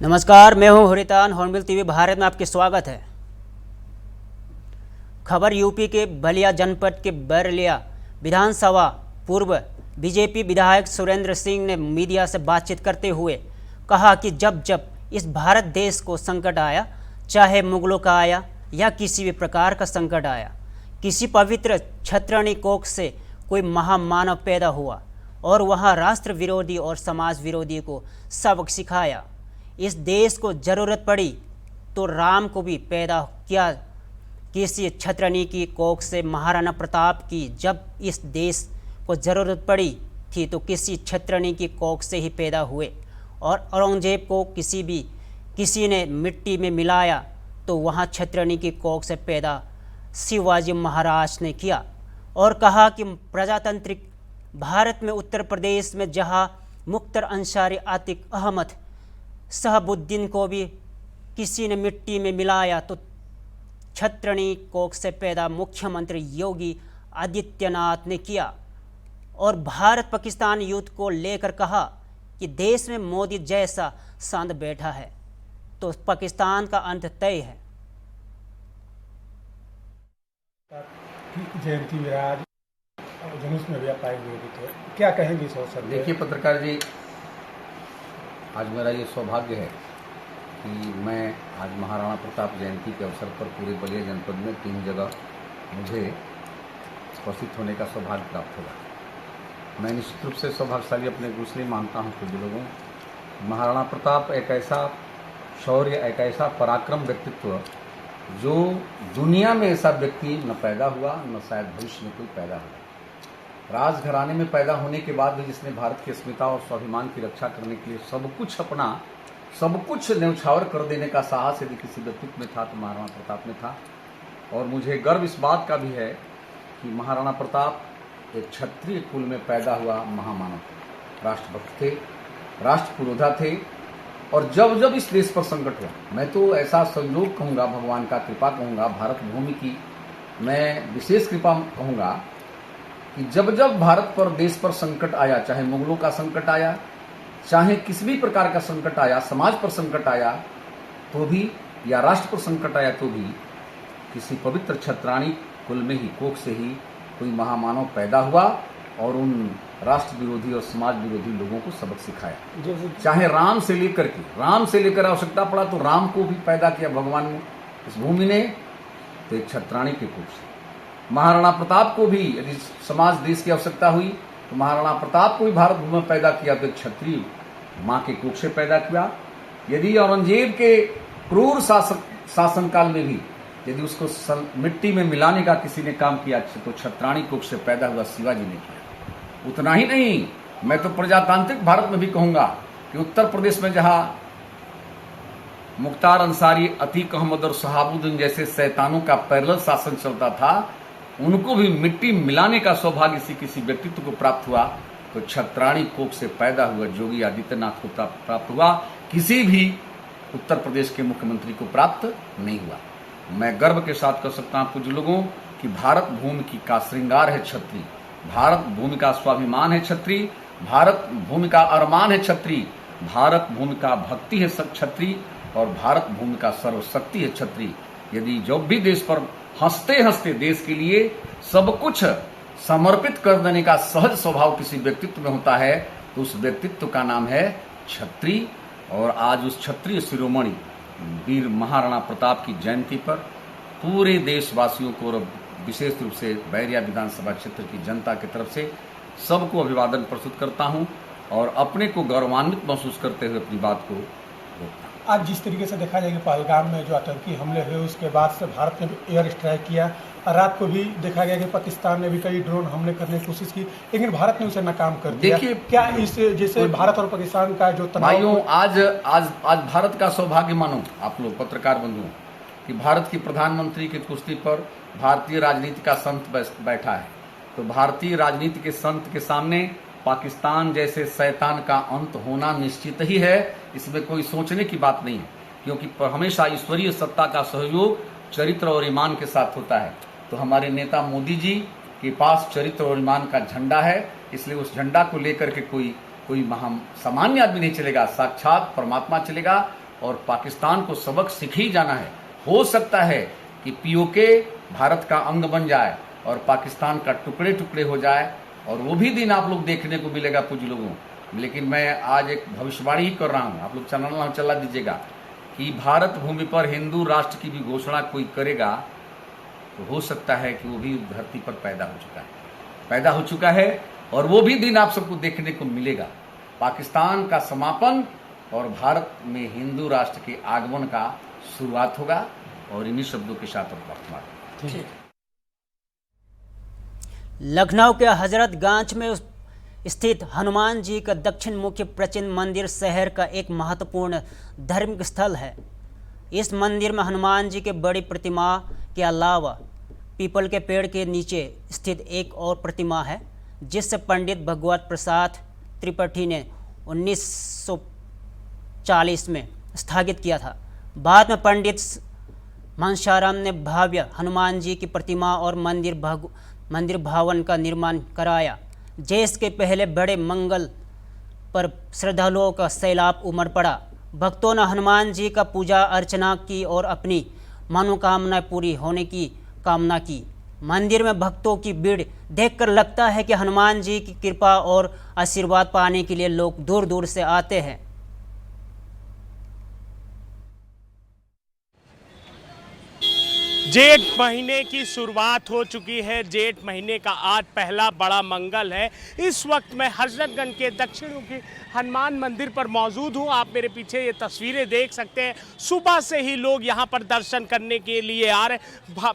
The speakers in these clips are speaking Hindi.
नमस्कार, मैं हूं हुरितान। हॉर्नबिल टीवी भारत में आपके स्वागत है। खबर यूपी के बलिया जनपद के बरलिया विधानसभा पूर्व बीजेपी विधायक सुरेंद्र सिंह ने मीडिया से बातचीत करते हुए कहा कि जब जब इस भारत देश को संकट आया, चाहे मुगलों का आया या किसी भी प्रकार का संकट आया, किसी पवित्र छत्रणी कोख से कोई महामानव पैदा हुआ और वहाँ राष्ट्र विरोधी और समाज विरोधी को सबक सिखाया। इस देश को ज़रूरत पड़ी तो राम को भी पैदा किया किसी छत्रनी की कोख से। महाराणा प्रताप की जब इस देश को ज़रूरत पड़ी थी तो किसी छत्रनी की कोख से ही पैदा हुए, और औरंगजेब को किसी ने मिट्टी में मिलाया तो वहाँ छत्रनी की कोख से पैदा शिवाजी महाराज ने किया। और कहा कि प्रजातांत्रिक भारत में उत्तर प्रदेश में जहाँ मुख्तार अंसारी, आतिक अहमद, शहाबुद्दीन को भी किसी ने मिट्टी में मिलाया तो छत्रणी कोख से पैदा मुख्यमंत्री योगी आदित्यनाथ ने किया। और भारत पाकिस्तान युद्ध को लेकर कहा कि देश में मोदी जैसा सांध बैठा है तो पाकिस्तान का अंत तय है। जयंती विराज जुलूस में भी आप आए हुए थे, क्या कहेंगे इस अवसर पर? देखिए पत्रकार जी, आज मेरा ये सौभाग्य है कि मैं आज महाराणा प्रताप जयंती के अवसर पर पूरे बलिया जनपद में 3 जगह मुझे उपस्थित होने का सौभाग्य प्राप्त होगा। मैं निश्चित रूप से सौभाग्यशाली अपने को इसलिए मानता हूँ सभी लोगों। महाराणा प्रताप एक ऐसा शौर्य, एक ऐसा पराक्रम व्यक्तित्व जो दुनिया में ऐसा व्यक्ति न पैदा हुआ, न शायद भविष्य में कोई पैदा हुआ। राजघराने में पैदा होने के बाद भी जिसने भारत की अस्मिता और स्वाभिमान की रक्षा करने के लिए सब कुछ न्यौछावर कर देने का साहस यदि किसी व्यक्तित्व में था तो महाराणा प्रताप में था। और मुझे गर्व इस बात का भी है कि महाराणा प्रताप एक क्षत्रिय कुल में पैदा हुआ महामानव थे, राष्ट्रभक्त थे, राष्ट्रपुरोधा थे। और जब जब इस देश पर संकट हुआ, मैं तो ऐसा संयोग कहूँगा, भगवान का कृपा कहूँगा, भारत भूमि की मैं विशेष कृपा कहूँगा कि जब जब भारत पर, देश पर संकट आया, चाहे मुगलों का संकट आया, चाहे किसी भी प्रकार का संकट आया, समाज पर संकट आया तो भी, या राष्ट्र पर संकट आया तो भी, किसी पवित्र छत्राणी कुल में ही, कोख से ही कोई महामानव पैदा हुआ और उन राष्ट्र विरोधी और समाज विरोधी लोगों को सबक सिखाया। चाहे राम से लेकर आवश्यकता पड़ा तो राम को भी पैदा किया भगवान ने इस भूमि ने, तो एक छत्राणी के कोख से। महाराणा प्रताप को भी यदि समाज देश की आवश्यकता हुई तो महाराणा प्रताप को भी भारत भूमि में पैदा किया तो एक क्षत्रिय माँ के कोख से पैदा किया। यदि औरंगजेब के क्रूर शासनकाल में भी यदि उसको मिट्टी में मिलाने का किसी ने काम किया तो छत्राणी कोख से पैदा हुआ शिवाजी ने किया। उतना ही नहीं, मैं तो प्रजातांत्रिक भारत में भी कहूंगा कि उत्तर प्रदेश में जहां मुख्तार अंसारी, अतीक अहमद और शहाबुद्दीन जैसे शैतानों का पैरेलल शासन चलता था, उनको भी मिट्टी मिलाने का सौभाग्य किसी व्यक्तित्व को प्राप्त हुआ तो छत्राणी कोख से पैदा हुआ योगी आदित्यनाथ को प्राप्त हुआ। किसी भी उत्तर प्रदेश के मुख्यमंत्री को प्राप्त नहीं हुआ। मैं गर्व के साथ कह सकता हूं कुछ लोगों कि भारत भूमि की का श्रृंगार है छत्री, भारत भूमि का स्वाभिमान है छत्री, भारत भूमि का अरमान है छत्री, भारत भूमि का भक्ति है छत्री, और भारत भूमि का सर्वशक्ति है छत्री। यदि जब भी देश पर हंसते हंसते देश के लिए सब कुछ समर्पित कर देने का सहज स्वभाव किसी व्यक्तित्व में होता है तो उस व्यक्तित्व का नाम है छत्री। और आज उस क्षत्रिय शिरोमणि वीर महाराणा प्रताप की जयंती पर पूरे देशवासियों को और विशेष रूप से बैरिया विधानसभा क्षेत्र की जनता की तरफ से सबको अभिवादन प्रस्तुत करता हूं और अपने को गौरवान्वित महसूस करते हुए अपनी बात को रोकता हूं। आज जिस तरीके से देखा जाए कि पहलगाम में जो आतंकी हमले हुए उसके बाद से भारत ने भी एयर स्ट्राइक किया, और रात को भी देखा गया कि पाकिस्तान ने भी कई ड्रोन हमले करने की कोशिश की, लेकिन भारत ने उसे नाकाम कर दिया। देखिए, क्या इस जैसे भारत और पाकिस्तान का जो भाइयों, आज भारत का सौभाग्य मानो आप लोग पत्रकार बंधु कि भारत की प्रधानमंत्री की कुर्सी पर भारतीय राजनीति का संत बैठा है। तो भारतीय राजनीति के संत के सामने पाकिस्तान जैसे शैतान का अंत होना निश्चित ही है, इसमें कोई सोचने की बात नहीं है, क्योंकि हमेशा ईश्वरीय सत्ता का सहयोग चरित्र और ईमान के साथ होता है। तो हमारे नेता मोदी जी के पास चरित्र और ईमान का झंडा है, इसलिए उस झंडा को लेकर के कोई सामान्य आदमी नहीं चलेगा, साक्षात परमात्मा चलेगा। और पाकिस्तान को सबक सिख ही जाना है। हो सकता है कि पीओके भारत का अंग बन जाए और पाकिस्तान का टुकड़े टुकड़े हो जाए, और वो भी दिन आप लोग देखने को मिलेगा कुछ लोगों। लेकिन मैं आज एक भविष्यवाणी ही कर रहा हूँ, आप लोग चैनल चला दीजिएगा कि भारत भूमि पर हिंदू राष्ट्र की भी घोषणा कोई करेगा तो हो सकता है कि वो भी धरती पर पैदा हो चुका है, और वो भी दिन आप सबको देखने को मिलेगा। पाकिस्तान का समापन और भारत में हिंदू राष्ट्र के आगमन का शुरुआत होगा। और इन्हीं शब्दों के साथ वर्तमान लखनऊ के हजरतगंज में स्थित हनुमान जी का दक्षिण मुखी प्राचीन मंदिर शहर का एक महत्वपूर्ण धार्मिक स्थल है। इस मंदिर में हनुमान जी के बड़ी प्रतिमा के अलावा पीपल के पेड़ के नीचे स्थित एक और प्रतिमा है, जिससे पंडित भगवत प्रसाद त्रिपाठी ने 1940 में स्थापित किया था। बाद में पंडित मनशाराम ने भव्य हनुमान जी की प्रतिमा और मंदिर भवन का निर्माण कराया। देश के पहले बड़े मंगल पर श्रद्धालुओं का सैलाब उमड़ पड़ा। भक्तों ने हनुमान जी का पूजा अर्चना की और अपनी मनोकामनाएं पूरी होने की कामना की। मंदिर में भक्तों की भीड़ देखकर लगता है कि हनुमान जी की कृपा और आशीर्वाद पाने के लिए लोग दूर दूर से आते हैं। जेठ महीने की शुरुआत हो चुकी है। जेठ महीने का आज पहला बड़ा मंगल है। इस वक्त मैं हजरतगंज के दक्षिण मुखी हनुमान मंदिर पर मौजूद हूँ। आप मेरे पीछे ये तस्वीरें देख सकते हैं। सुबह से ही लोग यहाँ पर दर्शन करने के लिए आ रहे।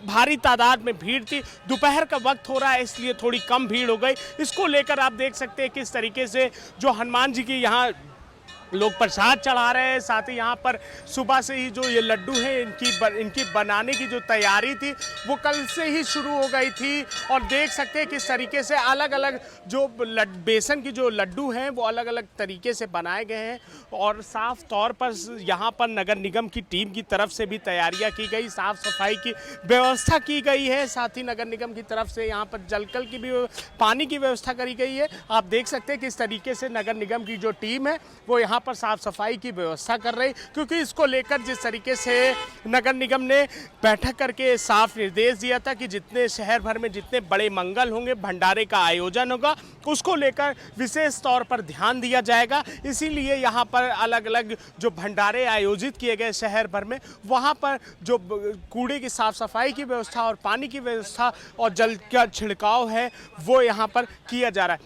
भारी तादाद में भीड़ थी। दोपहर का वक्त हो रहा है इसलिए थोड़ी कम भीड़ हो गई। इसको लेकर आप देख सकते हैं किस तरीके से जो हनुमान जी की यहाँ लोग प्रसाद चढ़ा रहे हैं। साथ ही यहाँ पर सुबह से ही जो ये लड्डू हैं इनकी बनाने की जो तैयारी थी वो कल से ही शुरू हो गई थी। और देख सकते हैं किस तरीके से अलग अलग जो बेसन की जो लड्डू हैं वो अलग अलग तरीके से बनाए गए हैं। और साफ तौर पर यहाँ पर नगर निगम की टीम की तरफ से भी तैयारियाँ की गई, साफ सफाई की व्यवस्था की गई है। साथ ही नगर निगम की तरफ से यहाँ पर जलकल की भी पानी की व्यवस्था करी गई है। आप देख सकते हैं किस तरीके से नगर निगम की जो टीम है वो यहाँ पर साफ सफाई की व्यवस्था कर रही, क्योंकि इसको लेकर जिस तरीके से नगर निगम ने बैठक करके साफ निर्देश दिया था कि जितने शहर भर में जितने बड़े मंगल होंगे, भंडारे का आयोजन होगा, उसको लेकर विशेष तौर पर ध्यान दिया जाएगा। इसीलिए यहाँ पर अलग अलग जो भंडारे आयोजित किए गए शहर भर में, वहाँ पर जो कूड़े की साफ सफाई की व्यवस्था और पानी की व्यवस्था और जल का छिड़काव है वो यहाँ पर किया जा रहा है।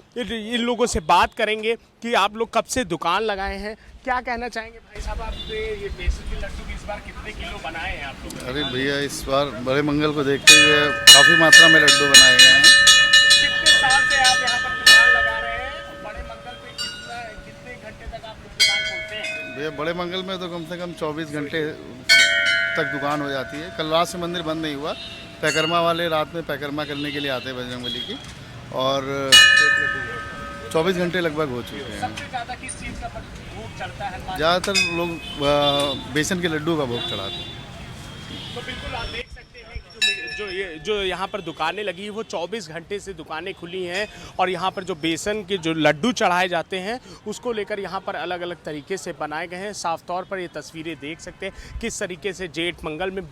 इन लोगों से बात करेंगे कि आप लोग कब से दुकान लगाए हैं, क्या कहना चाहेंगे भाई साहब? आपने ये बेसन के लड्डू इस बार कितने किलो बनाए हैं आप लोग? अरे भैया इस बार बड़े मंगल को देखते हुए काफ़ी मात्रा में लड्डू बनाए गए हैं। कितने साल से आप यहाँ पर दुकान लगा रहे हैं? बड़े मंगल पे कितने घंटे तक आप लोग दुकान खोलते हैं? भैया बड़े मंगल में तो कम से कम 24 घंटे तक दुकान हो जाती है। कल रात से मंदिर बंद नहीं हुआ। पैकरमा वाले रात में पैकरमा करने के लिए आते हैं बजरंगबली की, और 24 घंटे लगभग हो चुके हैं। सबसे ज़्यादा किस चीज़ का भोग चढ़ता है? ज़्यादातर लोग बेसन के लड्डू का भोग चढ़ाते हैं। तो बिल्कुल आप देख सकते हैं कि जो यहाँ पर दुकानें लगी हैं वो 24 घंटे से दुकानें खुली हैं। और यहाँ पर जो बेसन के जो लड्डू चढ़ाए जाते हैं उसको लेकर यहाँ पर अलग अलग तरीके से बनाए गए हैं। साफ तौर पर ये तस्वीरें देख सकते हैं किस तरीके से जेठ मंगल में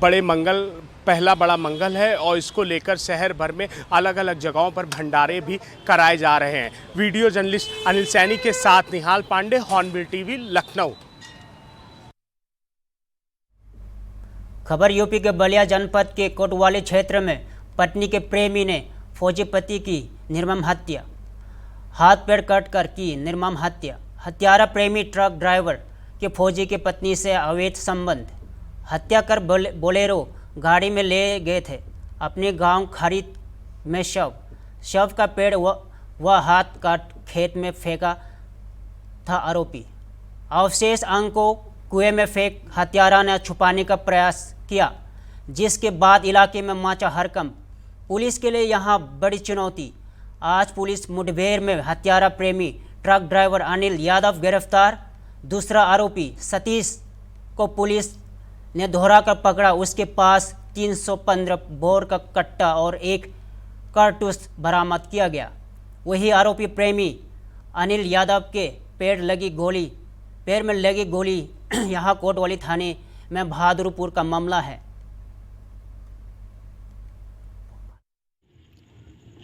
बड़े मंगल पहला बड़ा मंगल है, और इसको लेकर शहर भर में अलग अलग जगहों पर भंडारे भी कराए जा रहे हैं। वीडियो जर्नलिस्ट अनिल सैनी के साथ निहाल पांडे, हॉर्नबिल टीवी, लखनऊ। खबर यूपी के बलिया जनपद के कोतवाली क्षेत्र में पत्नी के प्रेमी ने फौजी पति की निर्मम हत्या, हाथ पैर कट कर की निर्मम हत्या। हत्यारा प्रेमी ट्रक ड्राइवर के फौजी की पत्नी से अवैध संबंध, हत्या कर बोलेरो गाड़ी में ले गए थे अपने गांव खरीद में। शव का पेड़ व हाथ काट खेत में फेंका था आरोपी। अवशेष अंग को कुएं में फेंक हत्यारा ने छुपाने का प्रयास किया, जिसके बाद इलाके में मचा हड़कंप। पुलिस के लिए यहां बड़ी चुनौती। आज पुलिस मुठभेड़ में हत्यारा प्रेमी ट्रक ड्राइवर अनिल यादव गिरफ्तार। दूसरा आरोपी सतीश को पुलिस ने दोहरा कर पकड़ा। उसके पास 315 बोर का कट्टा और एक कारतूस बरामद किया गया। वही आरोपी प्रेमी अनिल यादव के पेड़ लगी गोली पैर में लगी गोली यहाँ कोतवाली थाने में बहादुरपुर का मामला है।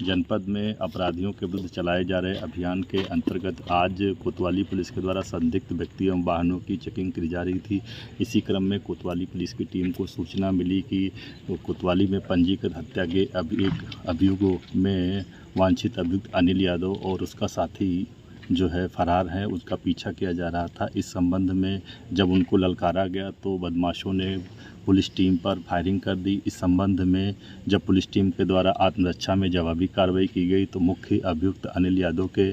जनपद में अपराधियों के विरुद्ध चलाए जा रहे अभियान के अंतर्गत आज कोतवाली पुलिस के द्वारा संदिग्ध व्यक्तियों एवं वाहनों की चेकिंग की जा रही थी। इसी क्रम में कोतवाली पुलिस की टीम को सूचना मिली कि कोतवाली में पंजीकृत हत्या के एक अभियुक्तों में वांछित अभियुक्त अनिल यादव और उसका साथी जो है फरार है, उसका पीछा किया जा रहा था। इस संबंध में जब उनको ललकारा गया तो बदमाशों ने पुलिस टीम पर फायरिंग कर दी। इस संबंध में जब पुलिस टीम के द्वारा आत्मरक्षा में जवाबी कार्रवाई की गई तो मुख्य अभियुक्त अनिल यादव के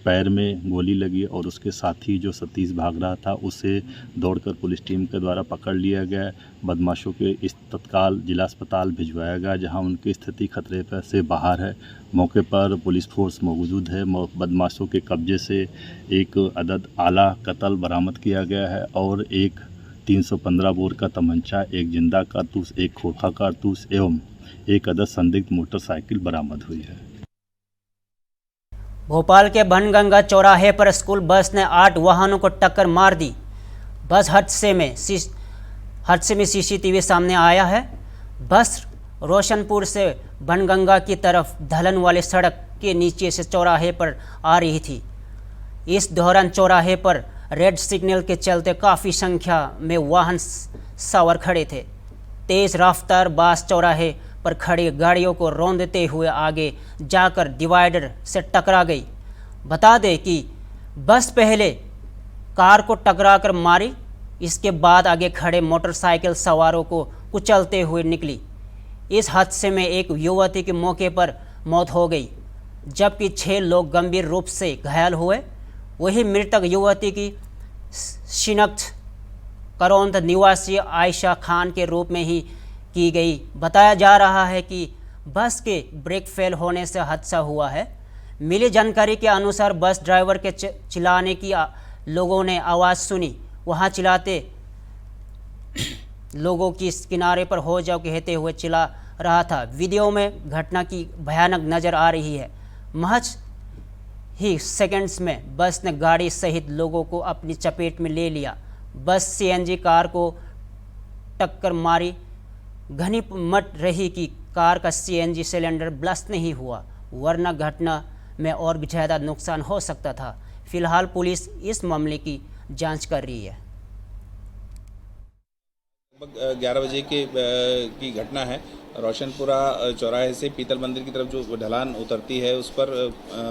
पैर में गोली लगी और उसके साथी जो सतीश भाग रहा था उसे दौड़कर पुलिस टीम के द्वारा पकड़ लिया गया। बदमाशों के इस तत्काल जिला अस्पताल भिजवाया गया, जहां उनकी स्थिति खतरे पर से बाहर है। मौके पर पुलिस फोर्स मौजूद है। बदमाशों के कब्जे से एक अदद आला कतल बरामद किया गया है और एक 315 बोर का तमंचा, एक जिंदा कारतूस, एक खोखा कारतूस एवं एक अदद संदिग्ध मोटरसाइकिल बरामद हुई है। भोपाल के बनगंगा चौराहे पर स्कूल बस ने 8 वाहनों को टक्कर मार दी। बस हादसे में सीसीटीवी सामने आया है। बस रोशनपुर से बनगंगा की तरफ ढलन वाले सड़क के नीचे से चौराहे पर आ रही थी। इस दौरान चौराहे पर रेड सिग्नल के चलते काफ़ी संख्या में वाहन सवार खड़े थे। तेज़ रफ्तार बस चौराहे पर खड़ी गाड़ियों को रौंदते हुए आगे जाकर डिवाइडर से टकरा गई। बता दें कि बस पहले कार को टकराकर मारी, इसके बाद आगे खड़े मोटरसाइकिल सवारों को कुचलते हुए निकली। इस हादसे में एक युवती की मौके पर मौत हो गई, जबकि 6 लोग गंभीर रूप से घायल हुए। वही मृतक युवती की शिनाख्त करौंद निवासी आयशा खान के रूप में ही की गई। बताया जा रहा है कि बस के ब्रेक फेल होने से हादसा हुआ है। मिली जानकारी के अनुसार बस ड्राइवर के चिल्लाने की लोगों ने आवाज़ सुनी। वहां चिल्लाते लोगों की किनारे पर हो जाओ कहते हुए चिल्ला रहा था। वीडियो में घटना की भयानक नज़र आ रही है। महज ही सेकंड्स में बस ने गाड़ी सहित लोगों को अपनी चपेट में ले लिया। बस सीएनजी कार को टक्कर मारी। घनी मट रही कि कार का सीएनजी सिलेंडर ब्लास्ट नहीं हुआ, वरना घटना में और ज़्यादा नुकसान हो सकता था। फिलहाल पुलिस इस मामले की जांच कर रही है। लगभग 11 बजे की घटना है। रोशनपुरा चौराहे से पीतल मंदिर की तरफ जो ढलान उतरती है उस पर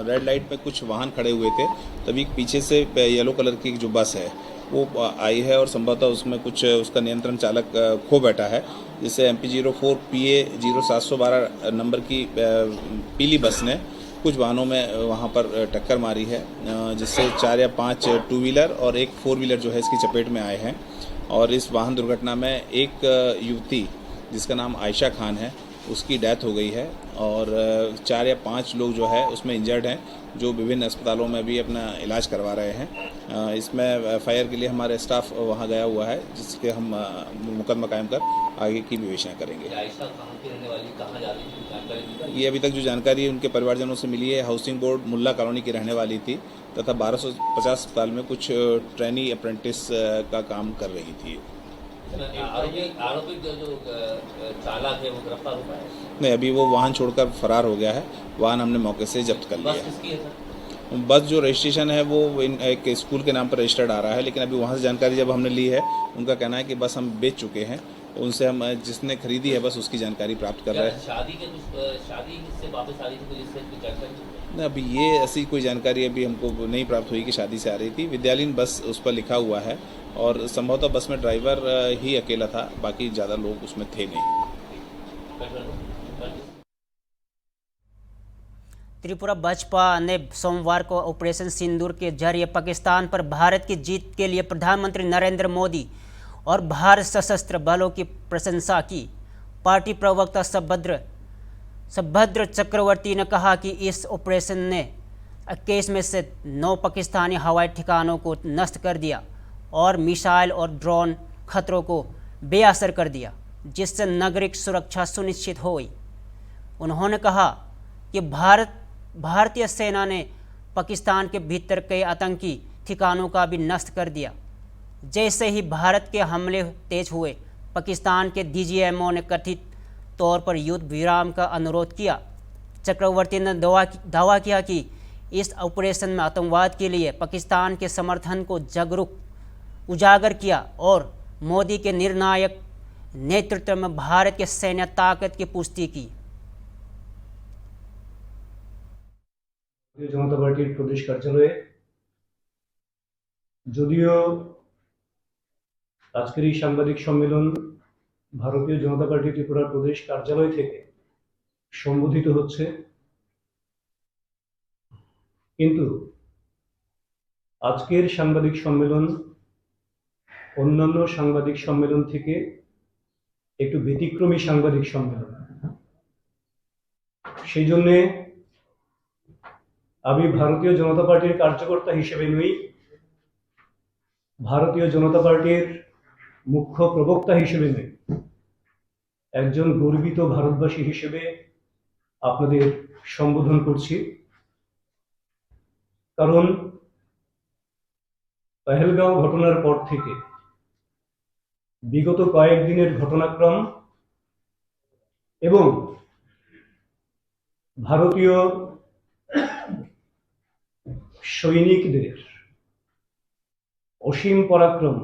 रेड लाइट पे कुछ वाहन खड़े हुए थे। तभी पीछे से येलो कलर की जो बस है वो आई है और संभवतः उसमें कुछ उसका नियंत्रण चालक खो बैठा है, जिससे MP04 PA 0712 नंबर की पीली बस ने कुछ वाहनों में वहाँ पर टक्कर मारी है, जिससे 4 या 5 टू व्हीलर और एक 4 व्हीलर जो है इसकी चपेट में आए हैं। और इस वाहन दुर्घटना में एक युवती जिसका नाम आयशा खान है उसकी डेथ हो गई है और 4 या 5 लोग जो है उसमें इंजर्ड हैं, जो विभिन्न अस्पतालों में भी अपना इलाज करवा रहे हैं। इसमें FIR के लिए हमारे स्टाफ वहां गया हुआ है, जिसके हम मुकदमा कायम कर आगे की विवेचना करेंगे। आयशा कहाँ की रहने वाली, कहाँ जा रही थी, जानकारी? ये अभी तक जो जानकारी उनके परिवारजनों से मिली है, हाउसिंग बोर्ड मुल्ला कॉलोनी की रहने वाली थी तथा 1250 अस्पताल में कुछ ट्रेनी अप्रेंटिस का काम कर रही थी। आरोपी जो चालक है वो गिरफ्तार हो पाया? नहीं, अभी वो वाहन छोड़कर फरार हो गया है। वाहन हमने मौके से जब्त कर लिया। बस किसकी है सर? बस जो रजिस्ट्रेशन है वो एक स्कूल के नाम पर रजिस्टर्ड आ रहा है, लेकिन अभी वहाँ से जानकारी जब हमने ली है, उनका कहना है कि बस हम बेच चुके हैं। उनसे हम जिसने खरीदी है बस उसकी जानकारी प्राप्त कर रहे हैं। शादी से वापस आ रही थी, इससे कोई जानकारी नहीं, अभी ये ऐसी कोई जानकारी अभी हमको नहीं प्राप्त हुई कि शादी से आ रही थी। विद्यालयीन बस उस पर लिखा हुआ है और संभवतः बस में ड्राइवर ही अकेला था, बाकी ज़्यादा लोग उसमें थे नहीं। त्रिपुरा भाजपा ने सोमवार को ऑपरेशन सिंदूर के जरिए पाकिस्तान पर भारत की जीत के लिए प्रधानमंत्री नरेंद्र मोदी और भारत सशस्त्र बलों की प्रशंसा की। पार्टी प्रवक्ता सभद्र चक्रवर्ती ने कहा कि इस ऑपरेशन ने 21 में से 9 पाकिस्तानी हवाई ठिकानों को नष्ट कर दिया और मिसाइल और ड्रोन खतरों को बेअसर कर दिया, जिससे नागरिक सुरक्षा सुनिश्चित हो गई। उन्होंने कहा कि भारतीय सेना ने पाकिस्तान के भीतर कई आतंकी ठिकानों का भी नष्ट कर दिया। जैसे ही भारत के हमले तेज हुए, पाकिस्तान के डीजीएमओ ने कथित तौर पर युद्ध विराम का अनुरोध किया। चक्रवर्ती ने दावा किया कि इस ऑपरेशन में आतंकवाद के लिए पाकिस्तान के समर्थन को उजागर किया और मोदी के निर्णायक नेतृत्व में भारत के सैन्य ताकत की पुष्टि की। भारतीय जनता पार्टीर प्रदेश कार्यालये যদিও আজকের এই সাংবাদিক সম্মেলন ভারতীয় জনতা পার্টি ত্রিপুরা প্রদেশ কার্যালয় থেকে সম্বোধিত হচ্ছে, কিন্তু আজকের সাংবাদিক সম্মেলন অন্যান্য সাংবাদিক সম্মেলন থেকে একটু ব্যতিক্রমী সাংবাদিক সম্মেলন। সেই জন্য আমি ভারতীয় জনতা পার্টির কার্যকর্তা হিসেবে নই, ভারতীয় জনতা পার্টির মুখ্য প্রবক্তা হিসেবে নই, একজন গর্বিত ভারতবাসী হিসেবে আপনাদের সম্বোধন করছি। কারণ পহেলগাঁও ঘটনার পর থেকে বিগত কয়েকদিনের ঘটনাক্রম এবং ভারতীয় সৈনিকদের অসীম পরাক্রম,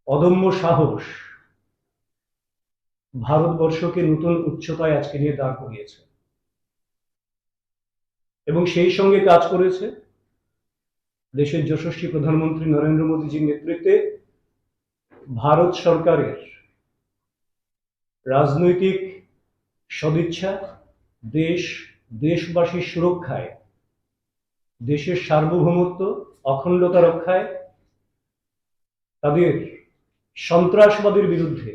অদম্য সাহস ভারতবর্ষকে নতুন উচ্চতায় আজকে নিয়ে দাঁড় করিয়েছে এবং সেই সঙ্গে কাজ করেছে দেশের যশস্বী প্রধানমন্ত্রী নরেন্দ্র মোদীজির নেতৃত্বে ভারত সরকারের রাজনৈতিক সদিচ্ছা, দেশবাসীর সুরক্ষায়, দেশের সার্বভৌমত্ব অখণ্ডতা রক্ষায়, তাদের সন্ত্রাসবাদের বিরুদ্ধে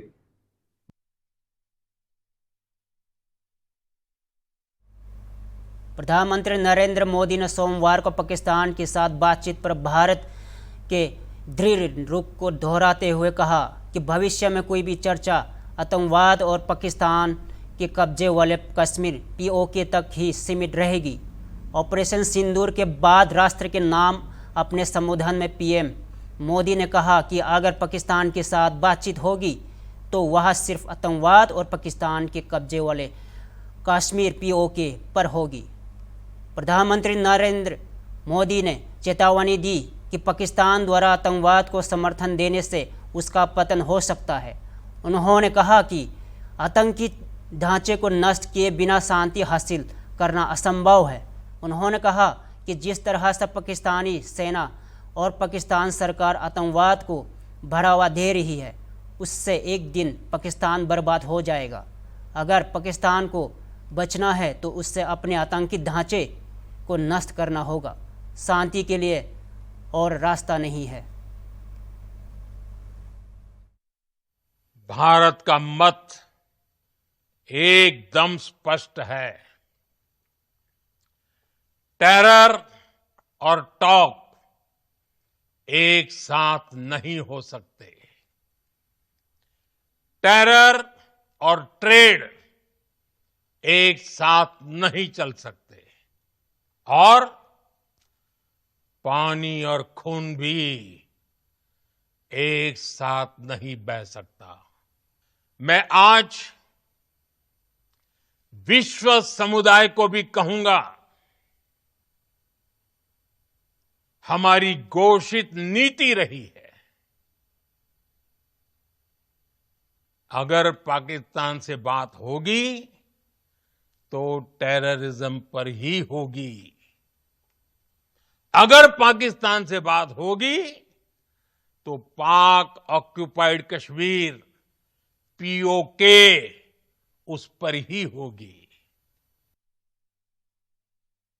प्रधानमंत्री नरेंद्र मोदी ने सोमवार को पाकिस्तान के साथ बातचीत पर भारत के दृढ़ रुख को दोहराते हुए कहा कि भविष्य में कोई भी चर्चा आतंकवाद और पाकिस्तान के कब्जे वाले कश्मीर POK तक ही सीमित रहेगी। ऑपरेशन सिंदूर के बाद राष्ट्र के नाम अपने संबोधन में PM मोदी ने कहा कि अगर पाकिस्तान के साथ बातचीत होगी तो वह सिर्फ आतंकवाद और पाकिस्तान के कब्जे वाले कश्मीर POK पर होगी। प्रधानमंत्री नरेंद्र मोदी ने चेतावनी दी कि पाकिस्तान द्वारा आतंकवाद को समर्थन देने से उसका पतन हो सकता है। उन्होंने कहा कि आतंकी ढांचे को नष्ट किए बिना शांति हासिल करना असंभव है। उन्होंने कहा कि जिस तरह से पाकिस्तानी सेना और पाकिस्तान सरकार आतंकवाद को बढ़ावा दे रही है, उससे एक दिन पाकिस्तान बर्बाद हो जाएगा। अगर पाकिस्तान को बचना है तो उससे अपने आतंकी ढांचे को नष्ट करना होगा। शांति के लिए और रास्ता नहीं है। भारत का मत एकदम स्पष्ट है। टेरर और टॉक एक साथ नहीं हो सकते। टेरर और ट्रेड एक साथ नहीं चल सकते और पानी और खून भी एक साथ नहीं बह सकता। मैं आज विश्व समुदाय को भी कहूंगा, हमारी घोषित नीति रही है, अगर पाकिस्तान से बात होगी तो टेररिज्म पर ही होगी। अगर पाकिस्तान से बात होगी तो पाक ऑक्युपाइड कश्मीर POK उस पर ही होगी।